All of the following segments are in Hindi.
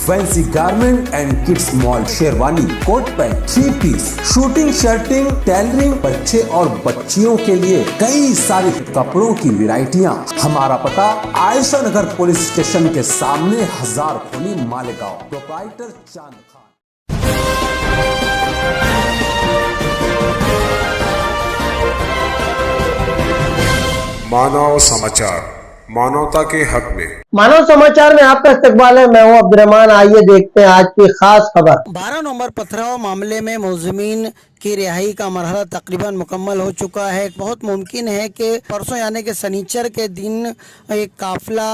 Fancy garment and kids mall, sherwani, coat pant, 3 piece, suiting, shirting, tailoring, बच्चे और बच्चियों के लिए कई सारे कपड़ों की वैरायटियां। हमारा पता आयशा नगर पुलिस स्टेशन के सामने, हजार खोली, मालेगांव। प्रोप्राइटर चांद खान। मानव समाचार, मानवता के हक में। मानव समाचार में आपका इस्तकबाल है। मैं हूं अब्दुर्रहमान। आइए देखते हैं आज की खास खबर। 12 नवंबर पथराव मामले में मुलजिमीन की रिहाई का मरहला तकरीबन मुकम्मल हो चुका है। बहुत मुमकिन है कि परसों यानी कि शनिचर के दिन एक काफिला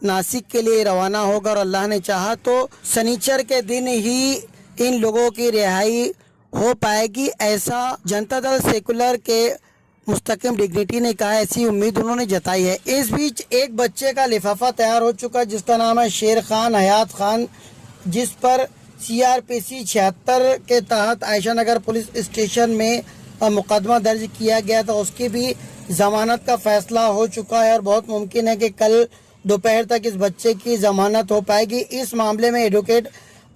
नासिक के लिए रवाना होगा और अल्लाह ने चाहा तो शनिचर के दिन ही इन लोगों की रिहाई हो पाएगी, ऐसा जनता दल सेकुलर के मुस्तकिम डिग्निटी ने कहा। ऐसी उम्मीद उन्होंने जताई है। इस बीच एक बच्चे का लिफाफा तैयार हो चुका जिसका नाम है शेर खान हयात खान, जिस पर CRPC 76 के तहत आयशा नगर पुलिस स्टेशन में मुकदमा दर्ज किया गया था। उसकी भी जमानत का फैसला हो चुका है और बहुत मुमकिन है कि कल दोपहर तक इस बच्चे की जमानत हो पाएगी। इस मामले में advocate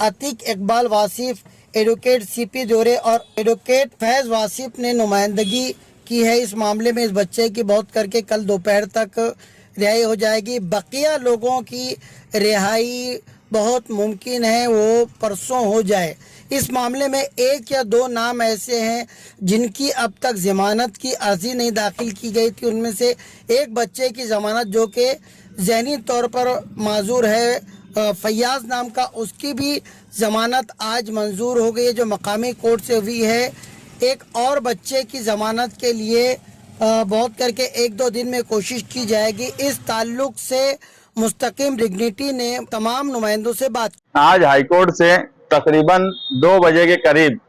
Atiq Iqbal Wasif, advocate CP दोरे और एडवोकेट फैज़ वासिफ ने नुमाइंदगी की है इस मामले में। इस बच्चे की बहुत करके कल दोपहर तक रिहाई हो जाएगी। बकिया लोगों की रिहाई बहुत मुमकिन है वो परसों हो जाए। इस मामले में 1 या 2 नाम ऐसे हैं जिनकी अब तक जमानत की अर्जी नहीं दाखिल की गई थी। उनमें से एक बच्चे की जमानत जो कि ज़हनी तौर पर माजूर है, फैयाज नाम का, उसकी भी जमानत आज मंजूर हो गई है जो मकामी कोर्ट से हुई है। एक और बच्चे की जमानत के लिए बहुत करके 1-2 दिन में कोशिश की जाएगी। इस ताल्लुक से मुस्तकिम डिग्निटी ने तमाम नुमाइंदों से बात की। आज हाईकोर्ट से तकरीबन 2 बजे के करीब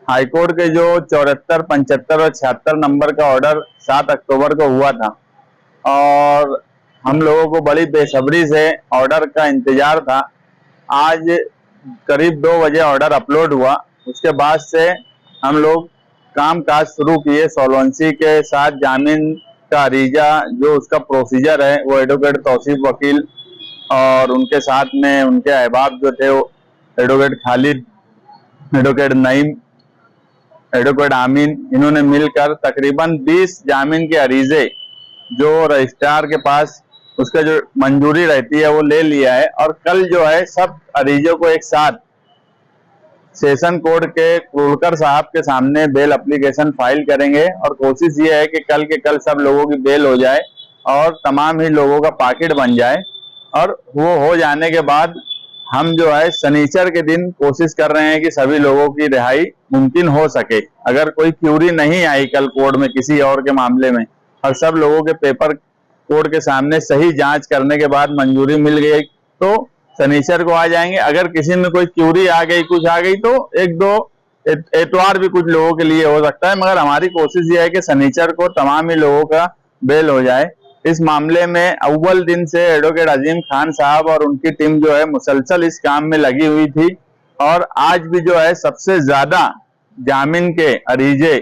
हाईकोर्ट के जो 74, 75 और 76 नंबर का ऑर्डर 7 अक्टूबर को हुआ था और हम लोगों को बड़ी बेसब्री से ऑर्डर का इंतजार था। आज करीब 2 बजे ऑर्डर अपलोड हुआ। उसके बाद से हम लोग काम काज शुरू किए। सॉल्वेंसी के साथ जामीन का अरीजा जो उसका प्रोसीजर है वो एडवोकेट तौसीफ वकील और उनके साथ में उनके अहबाब जो थे वो advocate Khalid, advocate Naeem, advocate आमीन, इन्होंने मिलकर तकरीबन 20 जामीन के अरीजे जो रजिस्ट्रार के पास उसका जो मंजूरी रहती है वो ले लिया है और कल जो है सब अरीजों को एक साथ सेशन कोर्ट के कुलकर साहब के सामने बेल एप्लीकेशन फाइल करेंगे और कोशिश ये है कि कल के कल सब लोगों की बेल हो जाए और तमाम ही लोगों का पाकिट बन जाए। और वो हो जाने के बाद हम जो है शनिचर के दिन कोशिश कर रहे हैं कि सभी लोगों की रिहाई मुमकिन हो सके। अगर कोई क्यूरी नहीं आई कल कोर्ट में किसी और के मामले में और सब लोगों के पेपर कोर्ट के सामने सही जांच करने के बाद मंजूरी मिल गई तो शनिचर को आ जाएंगे। अगर किसी में कोई क्यूरी आ गई, कुछ आ गई तो 1-2 एतवार भी कुछ लोगों के लिए हो सकता है, मगर हमारी कोशिश ये है कि शनिचर को तमाम ही लोगों का बेल हो जाए। इस मामले में अव्वल दिन से एडवोकेट अजीम खान साहब और उनकी टीम जो है मुसलसल इस काम में लगी हुई थी और आज भी जो है सबसे ज्यादा जामीन के अरीजे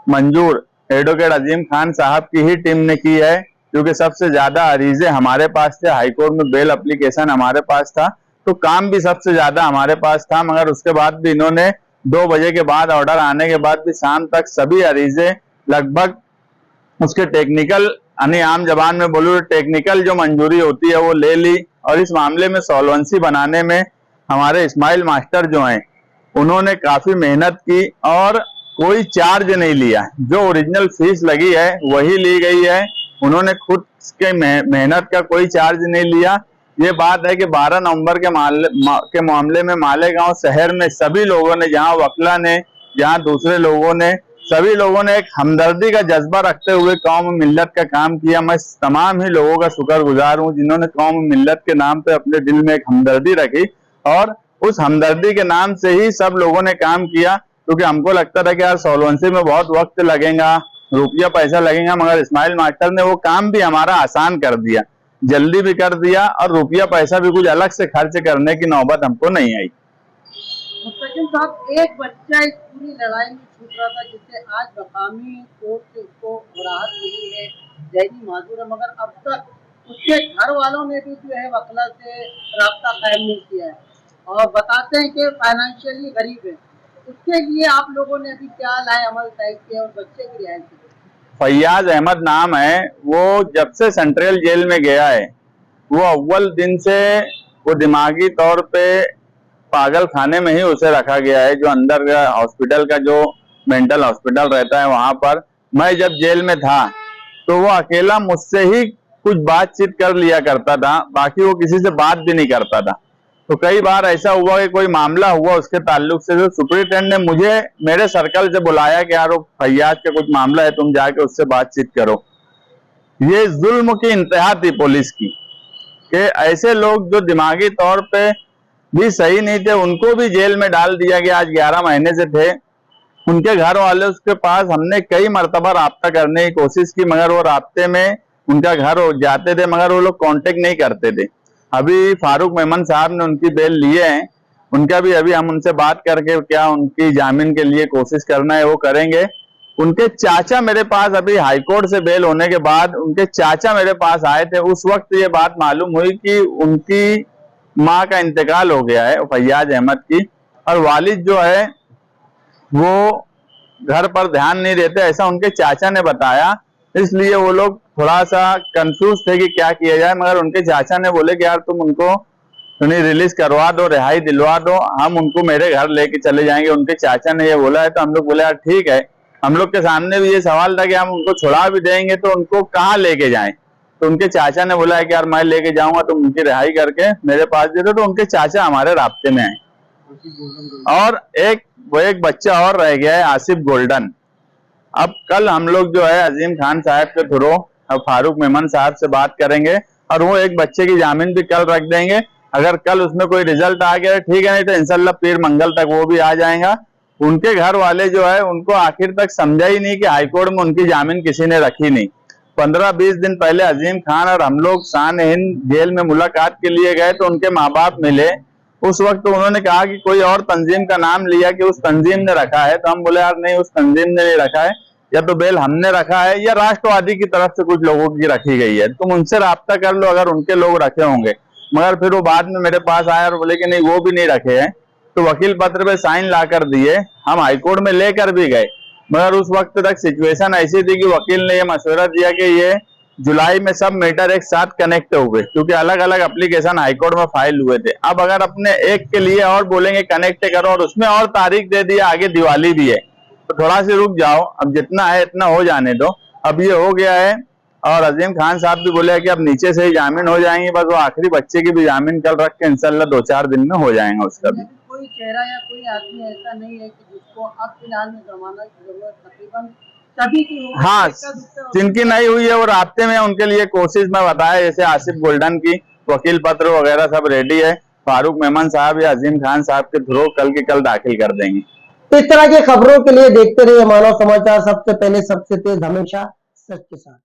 मंजूर एडवोकेट अजीम खान साहब की ही टीम ने की है, क्योंकि सबसे ज्यादा अरीजे हमारे पास थे। हाईकोर्ट में बेल एप्लीकेशन हमारे पास था तो काम भी सबसे ज्यादा हमारे पास था, मगर उसके बाद भी इन्होंने 2 बजे के बाद ऑर्डर आने के बाद भी शाम तक सभी अरीजे लगभग उसके टेक्निकल, यानी आम जबान में बोलूं टेक्निकल जो मंजूरी होती है वो ले ली। और इस मामले में सॉल्वेंसी बनाने में हमारे इस्माइल मास्टर जो हैं उन्होंने काफी मेहनत की और कोई चार्ज नहीं लिया। जो ओरिजिनल फीस लगी है वही ली गई है। उन्होंने खुद के मेहनत का कोई चार्ज नहीं लिया। ये बात है कि 12 नवंबर के मामले में मालेगांव शहर में सभी लोगों ने, जहां वकला ने, जहां दूसरे लोगों ने, सभी लोगों ने एक हमदर्दी का जज्बा रखते हुए कौम मिल्लत का काम किया। मैं तमाम ही लोगों का शुक्रगुजार हूं जिन्होंने कौम मिल्लत के नाम पे अपने दिल में एक हमदर्दी रखी और उस हमदर्दी के नाम से ही सब लोगों ने काम किया। क्योंकि हमको लगता था कि यार सॉल्वेंसी में बहुत वक्त लगेगा, रुपया पैसा लगेगा, मगर इस्माइल मास्टर ने वो काम भी हमारा आसान कर दिया, जल्दी भी कर दिया और रुपया पैसा भी कुछ अलग से खर्च करने की नौबत हमको नहीं आई। मुस्तकिम साहब, एक बच्चा इस पूरी लड़ाई में छूट रहा था जिससे आज मकामी कोर्ट से उसको राहत मिली है, जहनी माजूर है, मगर अब तक उसके घर वालों ने भी जो है वकला से राब्ता कायम नहीं किया है और बताते हैं कि फाइनेंशियली गरीब है। उसके लिए आप लोगों ने अभी क्या लाए अमल तय किया और बच्चे की रिहाई की? फैयाज अहमद नाम है, वो जब से सेंट्रल जेल में गया है वो अव्वल दिन से वो दिमागी तौर पे पागल खाने में ही उसे रखा गया है, जो अंदर हॉस्पिटल का जो मेंटल हॉस्पिटल रहता है वहां पर। मैं जब जेल में था तो वो अकेला मुझसे ही कुछ बातचीत कर लिया करता था, बाकी वो किसी से बात भी नहीं करता था। तो कई बार ऐसा हुआ कि कोई मामला हुआ उसके ताल्लुक से, जो सुपरिटेंडेंट ने मुझे मेरे सर्कल से बुलाया कि यार वो फैयाज का कुछ मामला है, तुम जाके उससे बातचीत करो। ये जुल्म की इंतहा थी पुलिस की कि ऐसे लोग जो दिमागी तौर पे भी सही नहीं थे उनको भी जेल में डाल दिया गया। आज 11 महीने से थे। उनके घर वाले उसके पास हमने कई मर्तबा राब्ता करने की कोशिश की, मगर वो राब्ते में उनका घर जाते थे मगर वो लोग कांटेक्ट नहीं करते थे। अभी फारूक मेमन साहब ने उनकी बेल लिए हैं, उनका भी अभी हम उनसे बात करके क्या उनकी जामीन के लिए कोशिश करना है वो करेंगे। उनके चाचा मेरे पास अभी हाईकोर्ट से बेल होने के बाद उनके चाचा मेरे पास आए थे। उस वक्त ये बात मालूम हुई कि उनकी माँ का इंतकाल हो गया है फैयाज अहमद की, और वालिद जो है वो घर पर ध्यान नहीं देते, ऐसा उनके चाचा ने बताया। इसलिए वो लोग थोड़ा सा कंफ्यूज थे कि क्या किया जाए, मगर उनके चाचा ने बोले कि यार तुम उनको रिलीज करवा दो, रिहाई दिलवा दो, हम उनको मेरे घर लेके चले जाएंगे। उनके चाचा ने ये बोला है तो हम लोग बोले यार ठीक है। हम लोग के सामने भी ये सवाल था कि हम उनको छुड़ा भी देंगे तो उनको कहाँ लेके जाएं। तो उनके चाचा ने बोला है कि यार मैं लेके जाऊंगा, तुम उनकी रिहाई करके मेरे पास दे दो। तो उनके चाचा हमारे राब्ते में आए। और एक बच्चा और रह गया है, आसिफ गोल्डन। अब कल हम लोग जो है अजीम खान साहब के थ्रू अब फारूक मेमन साहब से बात करेंगे और वो एक बच्चे की जामीन भी कल रख देंगे। अगर कल उसमें कोई रिजल्ट आ गया ठीक है, नहीं तो इंशाल्लाह पीर मंगल तक वो भी आ जाएगा। उनके घर वाले जो है उनको आखिर तक समझा ही नहीं कि हाईकोर्ट में उनकी जामीन किसी ने रखी नहीं। 15-20 दिन पहले अजीम खान और हम लोग शान हिंद जेल में मुलाकात के लिए गए तो उनके माँ बाप मिले। उस वक्त तो उन्होंने कहा कि कोई और तंजीम का नाम लिया कि उस तंजीम ने रखा है। तो हम बोले यार नहीं, उस तंजीम ने नहीं रखा है, या तो बेल हमने रखा है या राष्ट्रवादी की तरफ से कुछ लोगों की रखी गई है। तुम उनसे राब्ता कर लो अगर उनके लोग रखे होंगे। मगर फिर वो बाद में मेरे पास आया और बोले कि नहीं वो भी नहीं रखे हैं। तो वकील पत्र पे साइन ला कर दिए, हम हाईकोर्ट में लेकर भी गए, मगर उस वक्त तक सिचुएशन ऐसी थी कि वकील ने ये मशवरा दिया कि ये जुलाई में सब मैटर एक साथ कनेक्ट हुए, क्योंकि अलग अलग एप्लीकेशन हाईकोर्ट में फाइल हुए थे। अब अगर अपने एक के लिए और बोलेंगे कनेक्ट करो और उसमें और तारीख दे दिया, आगे दिवाली भी है, तो थोड़ा सी रुक जाओ, अब जितना है इतना हो जाने दो। अब ये हो गया है और अजीम खान साहब भी बोले कि अब नीचे से ही जामीन हो जाएंगी, बस वो आखिरी बच्चे की भी जामीन कल रख के इंशाल्लाह 2-4 दिन में हो जाएगा उसका भी। कोई चेहरा या कोई आदमी ऐसा नहीं है कि जिसको अब फिलहाल में जमानत की जरूरत तकरीबन सभी की हो। हाँ, जिनकी नहीं हुई है वो राब्ते में, उनके लिए कोशिश में बताया, जैसे आसिफ गोल्डन की वकील पत्र वगैरह सब रेडी है। फारूक मेमन साहब या अजीम खान साहब के थ्रू कल के कल दाखिल कर देंगे। इस तरह की खबरों के लिए देखते रहिए मानव समाचार, सबसे पहले सबसे तेज हमेशा सच के साथ।